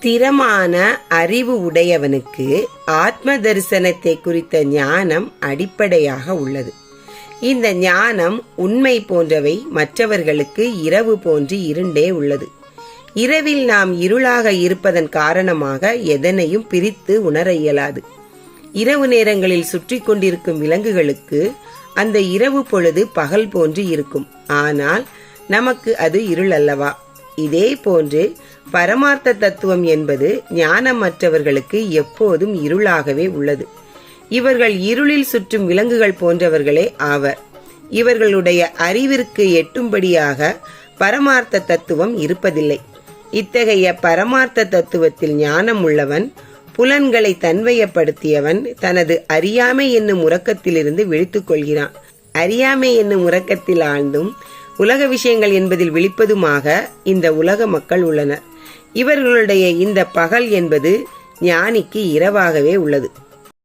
ஸ்திரமான அறிவு உடையவனுக்கு ஆத்ம தரிசனத்தை குறித்த ஞானம் அடிப்படையாக உள்ளது. இந்த ஞானம் உண்மை போன்றவை மற்றவர்களுக்கு இரவு போன்று இருண்டே உள்ளது. இரவில் நாம் இருளாக இருப்பதன் காரணமாக எதனையும் பிரித்து உணர இயலாது. இரவு நேரங்களில் சுற்றி கொண்டிருக்கும் விலங்குகளுக்கு அந்த இரவு பொழுது பகல் போன்று இருக்கும். ஆனால் நமக்கு அது இருள் அல்லவா? இதே போன்று பரமார்த்த தத்துவம் என்பது ஞானமற்றவர்களுக்கு எப்போதும் இருளாகவே உள்ளது. இவர்கள் இருளில் சுற்றும் விலங்குகள் போன்றவர்களே ஆவர். இவர்களுடைய அறிவிற்கு எட்டும்படியாக பரமார்த்த தத்துவம் இருப்பதில்லை. இத்தகைய பரமார்த்த தத்துவத்தில் ஞானம் உள்ளவன், புலன்களை தன்வயப்படுத்தியவன், தனது அறியாமை என்னும் உறக்கத்திலிருந்து விழித்துக் கொள்கிறான். அறியாமை என்னும் உறக்கத்தில் ஆழ்ந்தும் உலக விஷயங்கள் என்பதில் விழிப்பதுமாக இந்த உலக மக்கள் உள்ளனர். இவர்களுடைய இந்த பகல் என்பது ஞானிக்கு இரவாகவே உள்ளது.